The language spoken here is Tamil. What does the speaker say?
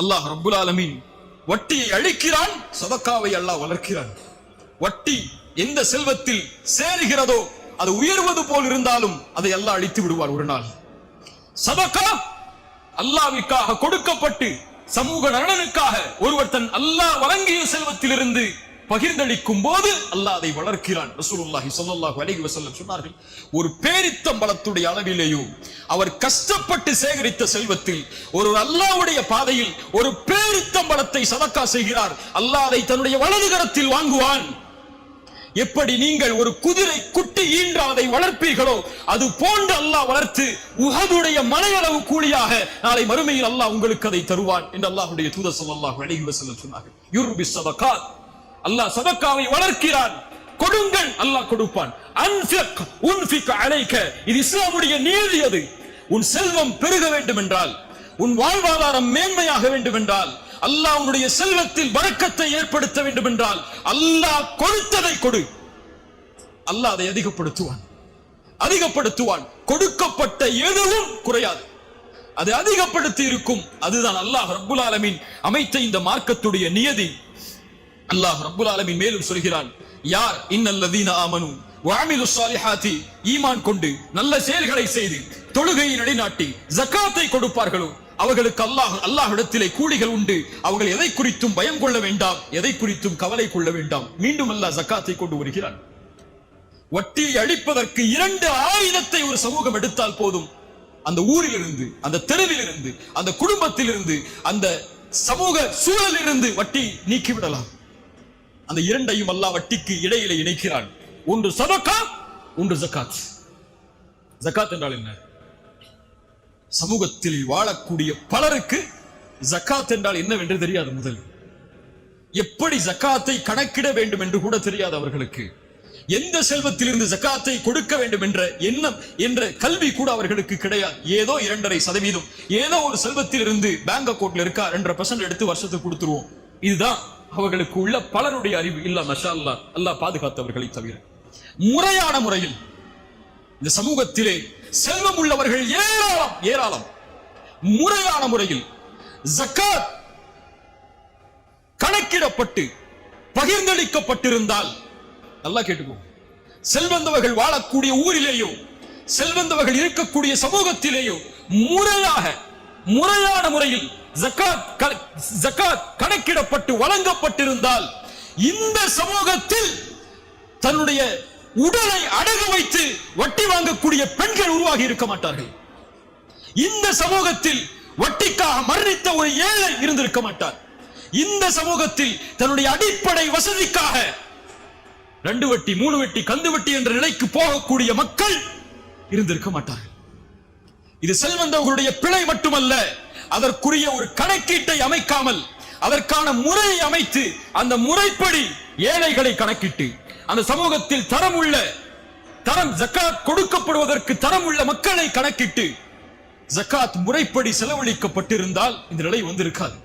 அல்லாஹ் ரப்புல் ஆலமீன் வட்டியை அழிக்கிறான், சதக்காவை அல்லாஹ் வளர்க்கிறான். வட்டி எந்த செல்வத்தில் சேருகிறதோ அது உயர்வது போல் இருந்தாலும் அதை அல்லாஹ் அழித்து விடுவார் ஒரு நாள். சதக்கா அல்லாஹ்வுக்காக கொடுக்கப்பட்டு சமூக நலனுக்காக ஒருவர் தன் அல்லாஹ் வழங்கிய செல்வத்திலிருந்து பகிர்ந்தளிக்கும் போது அல்லாஹ் அதை வளர்க்கிறான். ரசூலுல்லாஹி ஸல்லல்லாஹு அலைஹி வஸல்லம் சொன்னார்கள், ஒரு பேரித்தம்பழத்துடைய அளவிலேயோ அவர் கஷ்டப்பட்டு சேகரித்த செல்வத்தில் ஒரு அல்லாஹ்வுடைய பாதையில் ஒரு பேரித்தம்பழத்தை சதக்கா செய்கிறார், அல்லாஹ் அதை தன்னுடைய வலது கரத்தில் வாங்குவான். எப்படி நீங்கள் ஒரு குதிரை குட்டி ஈன்ற அதை வளர்ப்பீர்களோ அது போன்று அல்லாஹ் வளர்த்து உஹதுடைய மலையளவு கூலியாக நாளை மறுமையில் அல்லாஹ் உங்களுக்கு அதை தருவான் என்று அல்லாஹ்வுடைய தூதர் ஸல்லல்லாஹு அலைஹி வஸல்லம் சொன்னார்கள். யுர்பி ஸதகாத், அல்லாஹ் சதக்காவை வளர்க்கிறான். கொடுங்கள், அல்லாஹ் கொடுப்பான். அன்ஃபிக் உன்ஃபிக் அலைக, இது இஸ்லாமுடைய நீதி. அது உன் செல்வம் பெருக வேண்டும் என்றால், உன் வாழ்வாதாரம் மேன்மையாக வேண்டும் என்றால், அல்லாஹ் உன்னுடைய செல்வத்தில் பரக்கத்தை ஏற்படுத்த வேண்டும் என்றால் அல்லாஹ் கொடுத்ததை கொடு, அல்லாஹ் அதை அதிகப்படுத்துவான். கொடுக்கப்பட்ட எதுவும் குறையாது, அது அதிகப்படுத்தி இருக்கும். அதுதான் அல்லாஹ் ரப்புல் ஆலமீன் அமைத்த இந்த மார்க்கத்துடைய நியதி. அல்லாஹ் ரப்புல் ஆலமீன் மேலும் சொல்கிறான், யார் இன்னல்லதீன ஆமனு வஅமிலுஸ் ஸாலிஹாத்தி, ஈமான் கொண்டு நல்ல செயல்களை செய்து தொழுகையை நிலைநாட்டி ஜகாத்தை கொடுப்பார்களோ அவர்களுக்கு அல்லாஹ்விடத்திலே கூலிகள் உண்டு. அவர்கள் எதை குறித்தும் பயம் கொள்ள வேண்டாம், எதை குறித்தும் கவலை கொள்ள வேண்டாம். மீண்டும் அல்லாஹ் ஜகாத்தை கொண்டு வருகிறான். வட்டியை அழிப்பதற்கு 2 ஆயுதத்தை ஒரு சமூகம் எடுத்தால் போதும், அந்த ஊரிலிருந்து, அந்த தெருவிலிருந்து, அந்த குடும்பத்திலிருந்து, அந்த சமூக சூழலிலிருந்து வட்டி நீக்கிவிடலாம். அந்த 2ஐயும் அல்லாஹ் வட்டிக்கு இடையிலே இணைக்கிறான். ஒன்று சதகா, ஒன்று ஜகாத். ஜகாத் என்றால் என்ன? சமூகத்தில் வாழக்கூடிய பலருக்கு ஜகாத் என்றால் என்னவென்று தெரியாது. முதல் எப்படி ஜகாத்தை கணக்கிட வேண்டும் என்று கூட தெரியாது அவர்களுக்கு. எந்த செல்வத்திலிருந்து ஜகாத்தை கொடுக்க வேண்டும் என்ற எண்ணம் என்ற கல்வி கூட அவர்களுக்கு கிடையாது. ஏதோ 2.5%, ஏதோ ஒரு செல்வத்திலிருந்து பேங்க் அக்கவுண்ட்ல இருக்கா 2% எடுத்து வருஷத்துக்கு கொடுத்துருவோம். இதுதான் அவர்களுக்கு உள்ள பலருடைய அறிவு. இல்ல மஷா அல்லாஹ், அல்லாஹ் பாதுகாத்தவர்களை தவிர முறையான முறையில் இந்த சமூகத்திலே செல்வம் உள்ளவர்கள் ஏராளம். முறையான முறையில் ஜகாத் கணக்கிடப்பட்டு பகிர்ந்தளிக்கப்பட்டிருந்தால், நல்லா கேட்டுக்கோ, செல்வந்தவர்கள் வாழக்கூடிய ஊரிலேயோ செல்வந்தவர்கள் இருக்கக்கூடிய சமூகத்திலேயோ முறையான முறையில் ஜகாத் கணக்கிடப்பட்டு வழங்கப்பட்டிருந்தால் இந்த சமூகத்தில் தன்னுடைய உடலை அடகு வைத்து வட்டி வாங்கக்கூடிய பெண்கள் உருவாகி இருக்க மாட்டார்கள். இந்த சமூகத்தில் வட்டிக்காக மரணித்த ஒரு ஏழை இருந்திருக்க மாட்டார். இந்த சமூகத்தில் தன்னுடைய அடிப்படை வசதிக்காக 2 வட்டி 3 வட்டி கந்து வட்டி என்ற நிலைக்கு போகக்கூடிய மக்கள் இருந்திருக்க மாட்டார்கள். இது செல்வந்தவர்களுடைய பிழை மட்டுமல்ல, அதற்குரிய ஒரு கணக்கீட்டை அமைக்காமல் அதற்கான முறையை அமைத்து அந்த முறைப்படி ஏழைகளை கணக்கிட்டு அந்த சமூகத்தில் தரம் ஜகாத் கொடுக்கப்படுவதற்கு தரம் உள்ள மக்களை கணக்கிட்டு ஜகாத் முறைப்படி செலவழிக்கப்பட்டிருந்தால் இந்த நிலை வந்திருக்காது.